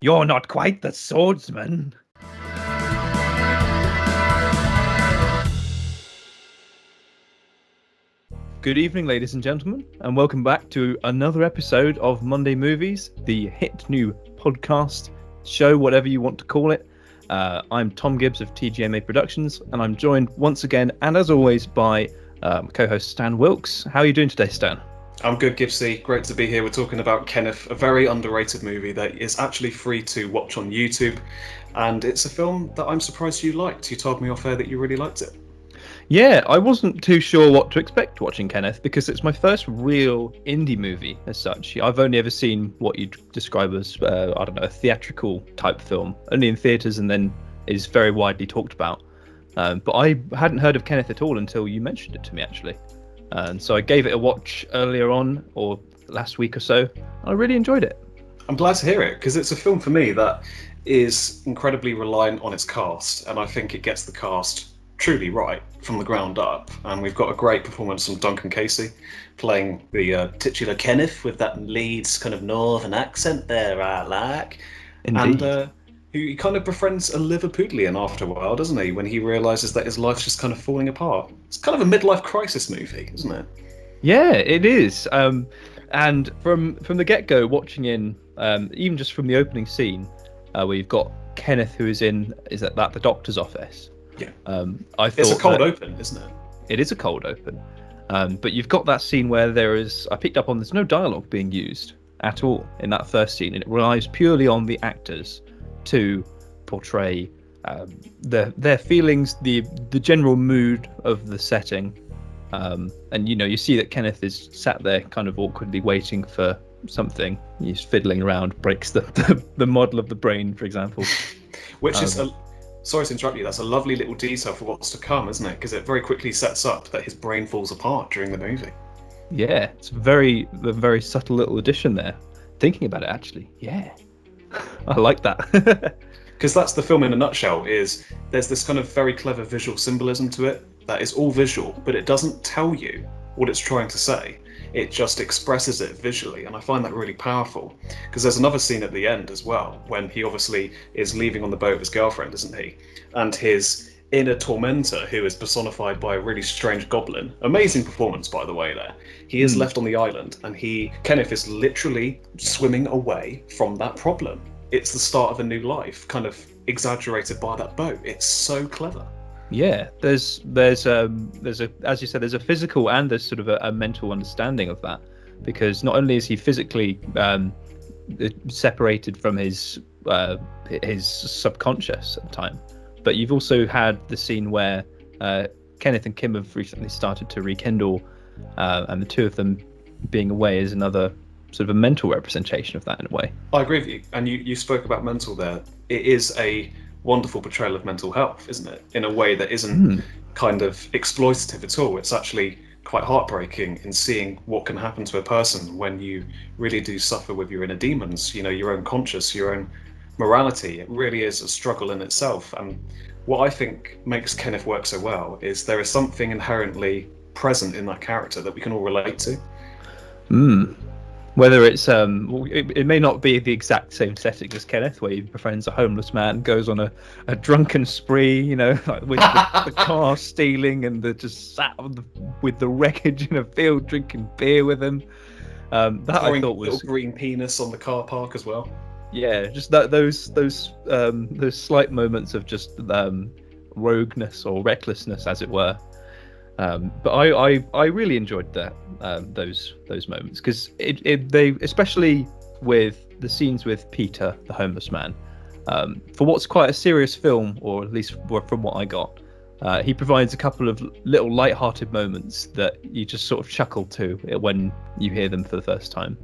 You're not quite the swordsman. Good evening, ladies and gentlemen, and welcome back to another episode of Monday Movies, the hit new podcast, show, whatever you want to call it. I'm Tom Gibbs of TGMA Productions, and I'm joined once again, and as always, by co-host Stand Wilks. How are you doing today, Stan? I'm good, Gibbsy. Great to be here. We're talking about Kenneth, a very underrated movie that is actually free to watch on YouTube, and it's a film that I'm surprised you liked. You told me off air that you really liked it. Yeah, I wasn't too sure what to expect watching Kenneth because it's my first real indie movie as such. I've only ever seen what you'd describe as, I don't know, a theatrical type film, only in theatres and then is very widely talked about. But I hadn't heard of Kenneth at all until you mentioned it to me, actually. And so I gave it a watch earlier on, or last week or so. I really enjoyed it. I'm glad to hear it, because it's a film for me that is incredibly reliant on its cast, and I think it gets the cast truly right from the ground up. And we've got a great performance from Duncan Casey playing the titular Kenneth with that Leeds kind of northern accent there, I like. Indeed. And he kind of befriends a Liverpudlian after a while, doesn't he? When he realises that his life's just kind of falling apart. It's kind of a midlife crisis movie, isn't it? Yeah, it is. And from the get-go, watching in, even just from the opening scene, where you've got Kenneth, who is at the doctor's office. Yeah. I thought it's a cold open, isn't it? It is a cold open. But you've got that scene where I picked up on there's no dialogue being used at all in that first scene, and it relies purely on the actors to portray their feelings, the general mood of the setting. And you see that Kenneth is sat there kind of awkwardly waiting for something. He's fiddling around, breaks the model of the brain, for example. Which is sorry to interrupt you, that's a lovely little detail for what's to come, isn't it? Because it very quickly sets up that his brain falls apart during the movie. Yeah, it's a very subtle little addition there. Thinking about it, actually, yeah, I like that. Because that's the film in a nutshell. There's this kind of very clever visual symbolism to it that is all visual, but it doesn't tell you what it's trying to say. It just expresses it visually, and I find that really powerful. Because there's another scene at the end as well, when he obviously is leaving on the boat with his girlfriend, isn't he? And his inner tormentor, who is personified by a really strange goblin. Amazing performance, by the way, there. He is left on the island, and Kenneth is literally swimming away from that problem. It's the start of a new life, kind of exaggerated by that boat. It's so clever. Yeah, there's a as you said, there's a physical and there's sort of a mental understanding of that, because not only is he physically separated from his subconscious at the time, but you've also had the scene where Kenneth and Kim have recently started to rekindle, and the two of them being away is another sort of a mental representation of that in a way. I agree with you, and you spoke about mental there. It is a wonderful portrayal of mental health, isn't it? In a way that isn't kind of exploitative at all. It's actually quite heartbreaking in seeing what can happen to a person when you really do suffer with your inner demons, your own conscience, your own morality. It really is a struggle in itself. And what I think makes Kenneth work so well is there is something inherently present in that character that we can all relate to. Whether it's it may not be the exact same setting as Kenneth, where he befriends a homeless man, goes on a drunken spree, like with the car stealing and just sat with the wreckage in a field drinking beer with him. That I thought was little green penis on the car park as well. Yeah, just those slight moments of just rogueness or recklessness, as it were. But I really enjoyed those moments, because they, especially with the scenes with Peter, the homeless man, for what's quite a serious film, or at least from what I got, he provides a couple of little light-hearted moments that you just sort of chuckle to when you hear them for the first time.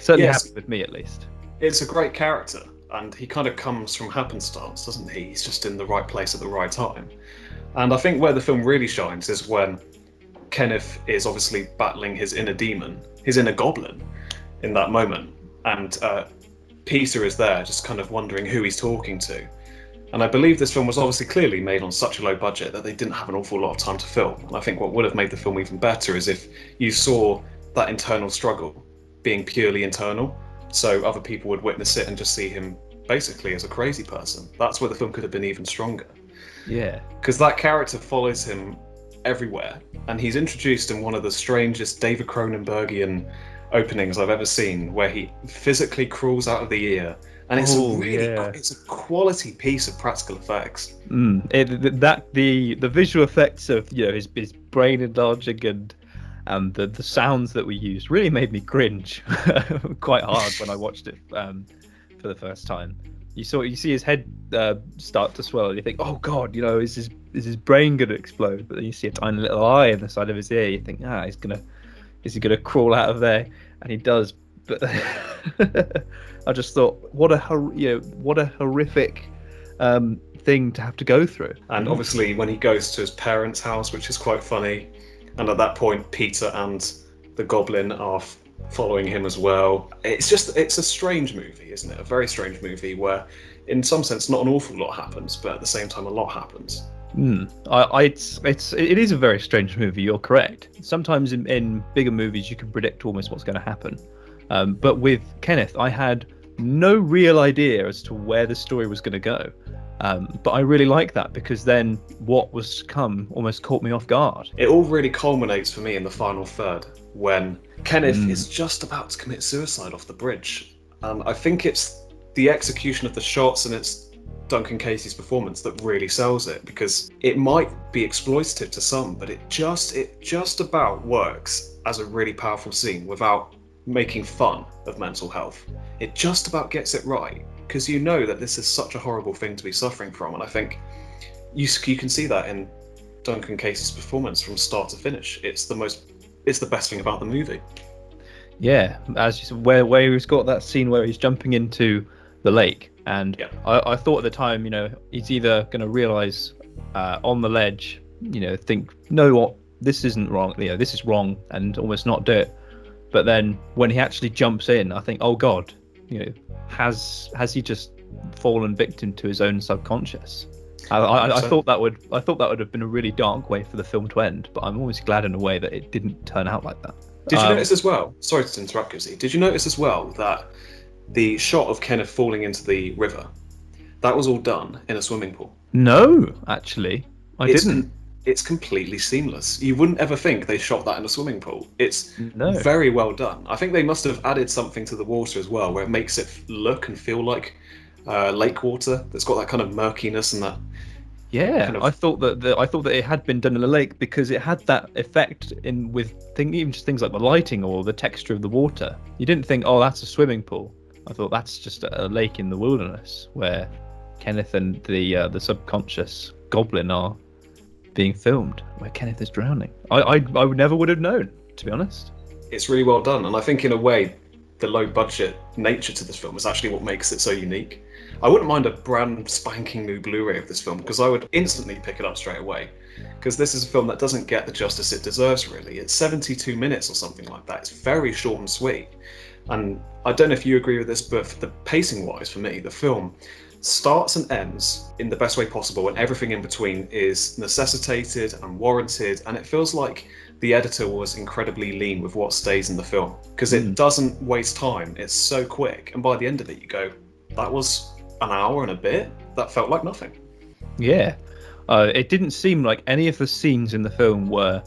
Certainly happened with me, at least. It's a great character, and he kind of comes from happenstance, doesn't he? He's just in the right place at the right time. And I think where the film really shines is when Kenneth is obviously battling his inner demon, his inner goblin, in that moment. And Peter is there just kind of wondering who he's talking to. And I believe this film was obviously clearly made on such a low budget that they didn't have an awful lot of time to film. And I think what would have made the film even better is if you saw that internal struggle being purely internal, so other people would witness it and just see him basically as a crazy person. That's where the film could have been even stronger. Yeah. Because that character follows him everywhere, and he's introduced in one of the strangest David Cronenbergian openings I've ever seen, where he physically crawls out of the ear, and it's it's a quality piece of practical effects. The visual effects of his brain enlarging and the sounds that we used really made me cringe quite hard when I watched it for the first time. You see his head start to swell, and you think, oh god, is his brain gonna explode? But then you see a tiny little eye in the side of his ear. You think, is he gonna crawl out of there? And he does. But I just thought, what a horrific thing to have to go through. And obviously, when he goes to his parents' house, which is quite funny, and at that point, Peter and the Goblin are following him as well. It's a strange movie, isn't it? A very strange movie where, in some sense, not an awful lot happens, but at the same time, a lot happens. It is a very strange movie. You're correct. Sometimes in bigger movies, you can predict almost what's going to happen. But with Kenneth, I had no real idea as to where the story was going to go. But I really like that, because then what was to come almost caught me off guard. It all really culminates for me in the final third, when Kenneth is just about to commit suicide off the bridge. And I think it's the execution of the shots and it's Duncan Casey's performance that really sells it, because it might be exploitative to some, but it just about works as a really powerful scene without making fun of mental health. It just about gets it right, because you know that this is such a horrible thing to be suffering from, and I think you can see that in Duncan Casey's performance from start to finish. It's the best thing about the movie. Yeah, as you said, where he's got that scene where he's jumping into the lake, and I thought at the time, he's either going to realize on the ledge, think, no, what, this isn't wrong, this is wrong, and almost not do it. But then when he actually jumps in, I think, oh god, has he just fallen victim to his own subconscious? I thought that would have been a really dark way for the film to end, but I'm always glad in a way that it didn't turn out like that. Did you notice as well? Sorry to interrupt, Kizzy. Did you notice as well that the shot of Kenneth falling into the river, that was all done in a swimming pool? No, actually, I didn't. It's completely seamless. You wouldn't ever think they shot that in a swimming pool. It's very well done. I think they must have added something to the water as well, where it makes it look and feel like lake water. That's got that kind of murkiness and that. Yeah, I thought that it had been done in a lake, because it had that effect even just things like the lighting or the texture of the water. You didn't think, oh, that's a swimming pool. I thought that's just a lake in the wilderness where Kenneth and the subconscious goblin are being filmed, where Kenneth is drowning. I never would have known, to be honest. It's really well done, and I think in a way the low budget nature to this film is actually what makes it so unique. I wouldn't mind a brand spanking new Blu-ray of this film, because I would instantly pick it up straight away, because this is a film that doesn't get the justice it deserves, really. It's 72 minutes or something like that. It's very short and sweet, and I don't know if you agree with this, but for the pacing wise, for me, the film starts and ends in the best way possible, and everything in between is necessitated and warranted, and it feels like the editor was incredibly lean with what stays in the film, because it doesn't waste time. It's so quick, and by the end of it you go, that was an hour and a bit. That felt like nothing. Yeah, it didn't seem like any of the scenes in the film were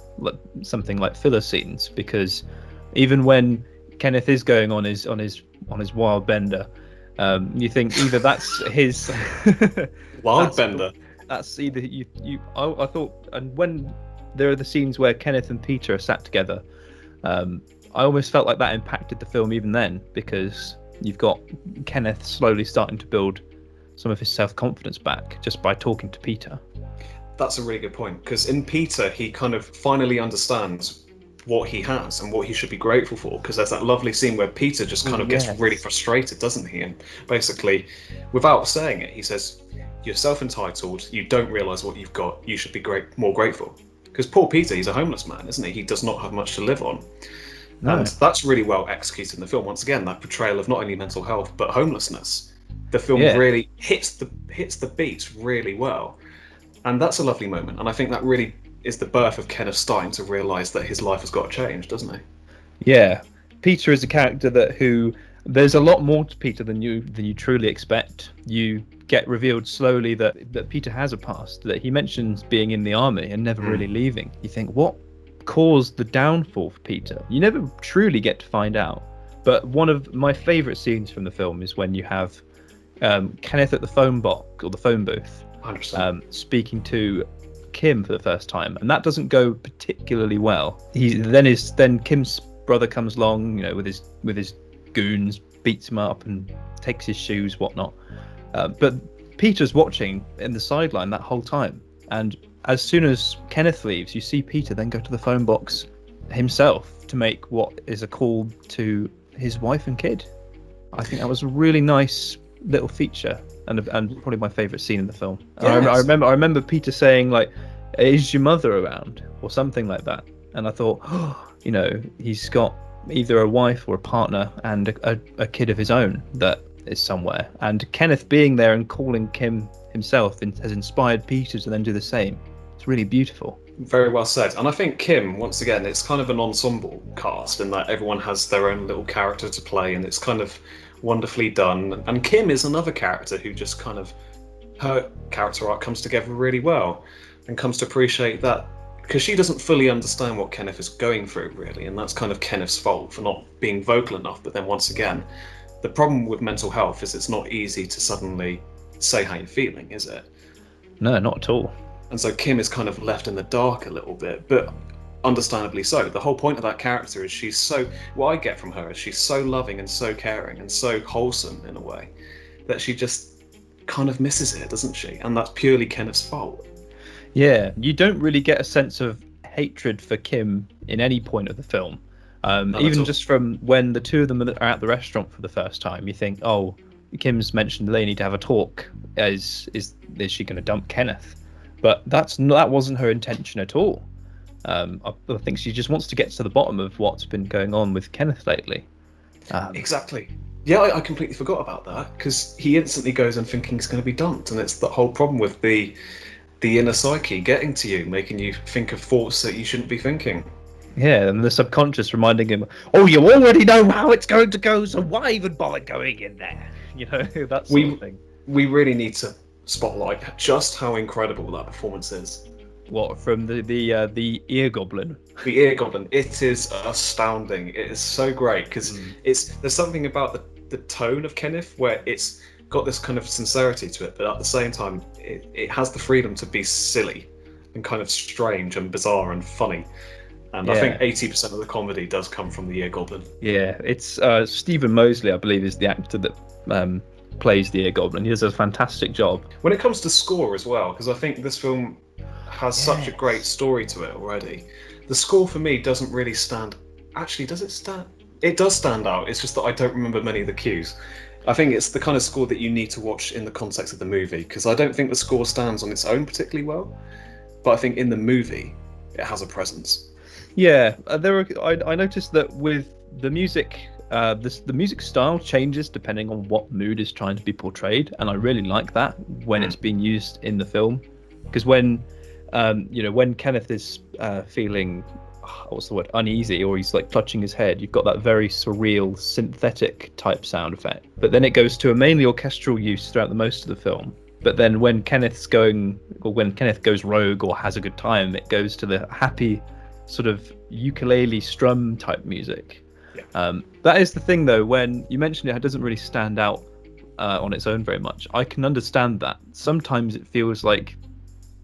something like filler scenes, because even when Kenneth is going on his wild bender, you think either that's his wild bender. That's either I thought, and when there are the scenes where Kenneth and Peter are sat together, I almost felt like that impacted the film even then, because you've got Kenneth slowly starting to build some of his self-confidence back just by talking to Peter. That's a really good point, because in Peter he kind of finally understands what he has and what he should be grateful for, because there's that lovely scene where Peter just kind of gets really frustrated, doesn't he? And basically, without saying it, he says, you're self-entitled, you don't realise what you've got, you should be more grateful. Because poor Peter, he's a homeless man, isn't he? He does not have much to live on. No. And that's really well executed in the film. Once again, that portrayal of not only mental health but homelessness. The film really hits the beats really well, and that's a lovely moment. And I think that really is the birth of Kenneth starting to realise that his life has got to change, doesn't he? Yeah, Peter is a character who There's a lot more to Peter than you truly expect. You get revealed slowly that Peter has a past. That he mentions being in the army and never really leaving. You think, what caused the downfall for Peter? You never truly get to find out. But one of my favourite scenes from the film is when you have Kenneth at the phone box or the phone booth, 100%. speaking to Kim for the first time, and that doesn't go particularly well. Then Kim's brother comes along, with his goons, beats him up and takes his shoes, whatnot. But Peter's watching in the sideline that whole time, and as soon as Kenneth leaves, you see Peter then go to the phone box himself to make what is a call to his wife and kid. I think that was a really nice little feature, and probably my favourite scene in the film. Yes. I remember Peter saying, like, "Is your mother around?" or something like that, and I thought, he's got either a wife or a partner and a kid of his own that is somewhere. And Kenneth being there and calling Kim himself has inspired Peter to then do the same. It's really beautiful. Very well said. And I think Kim, once again, it's kind of an ensemble cast in that everyone has their own little character to play, and it's kind of wonderfully done. And Kim is another character who just kind of, her character arc comes together really well and comes to appreciate that, because she doesn't fully understand what Kenneth is going through, really, and that's kind of Kenneth's fault for not being vocal enough. But then once again, the problem with mental health is it's not easy to suddenly say how you're feeling, is it? No, not at all. And so Kim is kind of left in the dark a little bit, but understandably so. The whole point of that character is what I get from her is she's so loving and so caring and so wholesome in a way that she just kind of misses it, doesn't she? And that's purely Kenneth's fault. Yeah, you don't really get a sense of hatred for Kim in any point of the film. Even just from when the two of them are at the restaurant for the first time, you think, oh, Kim's mentioned they need to have a talk. Is she going to dump Kenneth? But that wasn't her intention at all. I think she just wants to get to the bottom of what's been going on with Kenneth lately. Exactly. Yeah, I completely forgot about that, because he instantly goes in thinking he's going to be dumped, and it's the whole problem with the inner psyche getting to you, making you think of thoughts that you shouldn't be thinking. Yeah, and the subconscious reminding him, oh, you already know how it's going to go, so why even bother going in there? That sort of thing. We really need to spotlight just how incredible that performance is. What, from the ear goblin? The ear goblin. It is astounding. It is so great, because there's something about the tone of Kenneth where it's got this kind of sincerity to it, but at the same time it has the freedom to be silly and kind of strange and bizarre and funny. And I think 80% of the comedy does come from the ear goblin. Yeah, it's Stephen Mosley, I believe, is the actor that plays the ear goblin. He does a fantastic job. When it comes to score as well, because I think this film has such a great story to it already. The score for me doesn't really stand. Actually, does it stand? It does stand out. It's just that I don't remember many of the cues. I think it's the kind of score that you need to watch in the context of the movie, because I don't think the score stands on its own particularly well, but I think in the movie it has a presence. Yeah, I noticed that with the music, the music style changes depending on what mood is trying to be portrayed, and I really like that when it's being used in the film, because when Kenneth is feeling, what's the word, uneasy, or he's like clutching his head, you've got that very surreal synthetic type sound effect. But then it goes to a mainly orchestral use throughout the most of the film. But then when Kenneth goes rogue or has a good time, it goes to the happy sort of ukulele strum type music. That is the thing, though, when you mentioned it doesn't really stand out on its own very much. I can understand that. Sometimes it feels like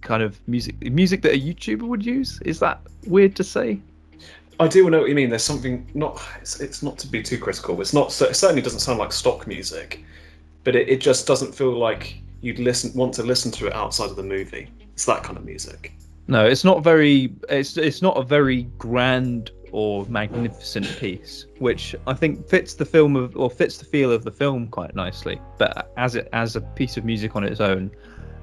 kind of music that a YouTuber would use. Is that weird to say? I do know what you mean. There's something it's not to be too critical. It certainly doesn't sound like stock music, but it just doesn't feel like you'd want to listen to it outside of the movie. It's that kind of music. No, it's not very. It's not a very grand or magnificent piece, which I think fits the feel of the film quite nicely. But as a piece of music on its own,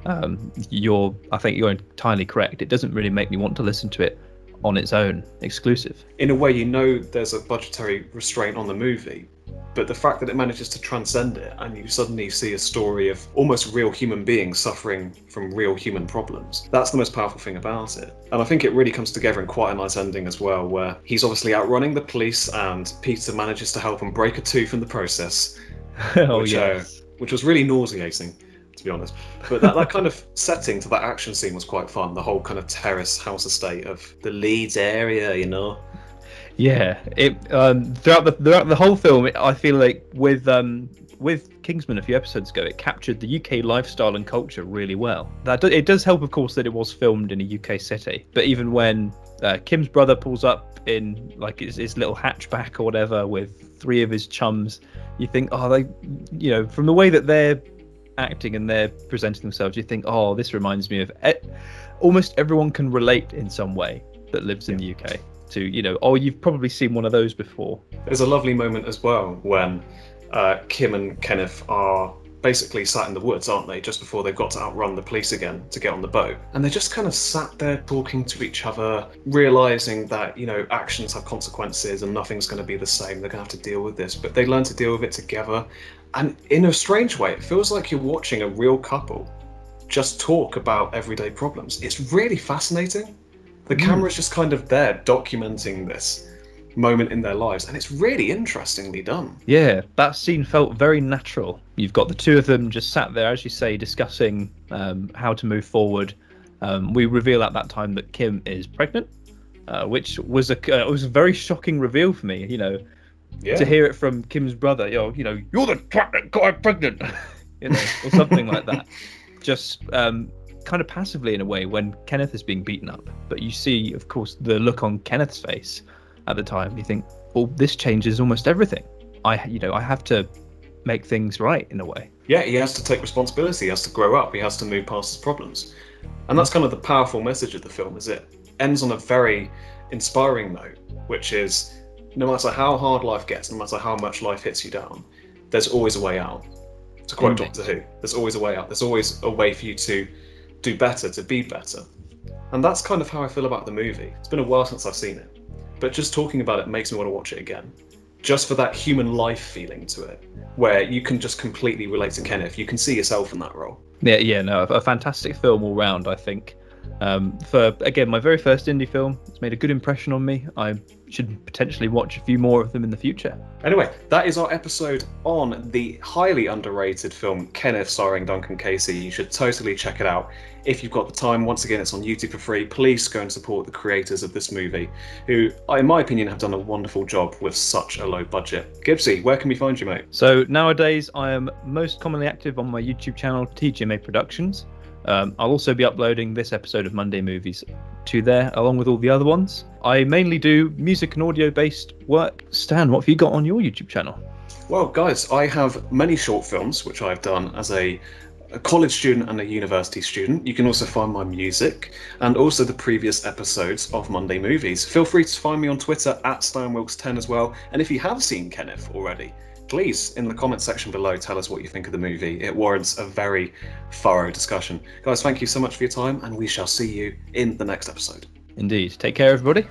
I think you're entirely correct. It doesn't really make me want to listen to it on its own, exclusive. In a way, there's a budgetary restraint on the movie, But the fact that it manages to transcend it, and you suddenly see a story of almost real human beings suffering from real human problems, that's the most powerful thing about it. And I think it really comes together in quite a nice ending as well, where he's obviously outrunning the police and Peter manages to help him break a tooth in the process, which was really nauseating, to be honest. But that kind of setting to that action scene was quite fun. The whole kind of terrace house estate of the Leeds area, you know. Yeah, it throughout the whole film, I feel like with Kingsman a few episodes ago, it captured the UK lifestyle and culture really well. It does help, of course, that it was filmed in a UK city. But even when Kim's brother pulls up in like his little hatchback or whatever with 3 of his chums, you think, oh, they, you know, from the way that they're acting and they're presenting themselves, you think, oh, this reminds me of almost everyone can relate in some way that lives in the UK. To, you know, oh, you've probably seen one of those before. There's a lovely moment as well when Kim and Kenneth are basically sat in the woods, aren't they, just before they've got to outrun the police again to get on the boat. And they're just kind of sat there talking to each other, realising that, you know, actions have consequences and nothing's going to be the same. They're going to have to deal with this, but they learn to deal with it together. And in a strange way, it feels like you're watching a real couple just talk about everyday problems. It's really fascinating. The camera's just kind of there documenting this moment in their lives, and it's really interestingly done. Yeah, that scene felt very natural. You've got the 2 of them just sat there, as you say, discussing how to move forward. We reveal at that time that Kim is pregnant, which was it was a very shocking reveal for me. You know, to hear it from Kim's brother. You're the twat that got her pregnant, you know, or something like that. Just kind of passively in a way when Kenneth is being beaten up, but you see, of course, the look on Kenneth's face at the time. You think, well, this changes almost everything. I have to make things right in a way. Yeah, he has to take responsibility. He has to grow up. He has to move past his problems, and that's kind of the powerful message of the film. Is it ends on a very inspiring note, which is no matter how hard life gets, no matter how much life hits you down, there's always a way out. To quote Doctor Who, there's always a way out. There's always a way for you to do better, to be better. And that's kind of how I feel about the movie. It's been a while since I've seen it, but just talking about it makes me want to watch it again. Just for that human life feeling to it, where you can just completely relate to Kenneth. You can see yourself in that role. A fantastic film all round, I think. For, again, my very first indie film, it's made a good impression on me. I should potentially watch a few more of them in the future. Anyway, that is our episode on the highly underrated film Kenneth, starring Duncan Casey. You should totally check it out if you've got the time. Once again, it's on YouTube for free. Please go and support the creators of this movie, who, in my opinion, have done a wonderful job with such a low budget. Gibbsy, where can we find you, mate? So nowadays, I am most commonly active on my YouTube channel, TGMA Productions. I'll also be uploading this episode of Monday Movies to there, along with all the other ones. I mainly do music and audio-based work. Stan, what have you got on your YouTube channel? Well, guys, I have many short films, which I've done as a college student and a university student. You can also find my music and also the previous episodes of Monday Movies. Feel free to find me on Twitter at Stand Wilks 10 as well. And if you have seen Kenneth already, please, in the comment section below, tell us what you think of the movie. It warrants a very thorough discussion. Guys, thank you so much for your time, and we shall see you in the next episode. Indeed. Take care, everybody.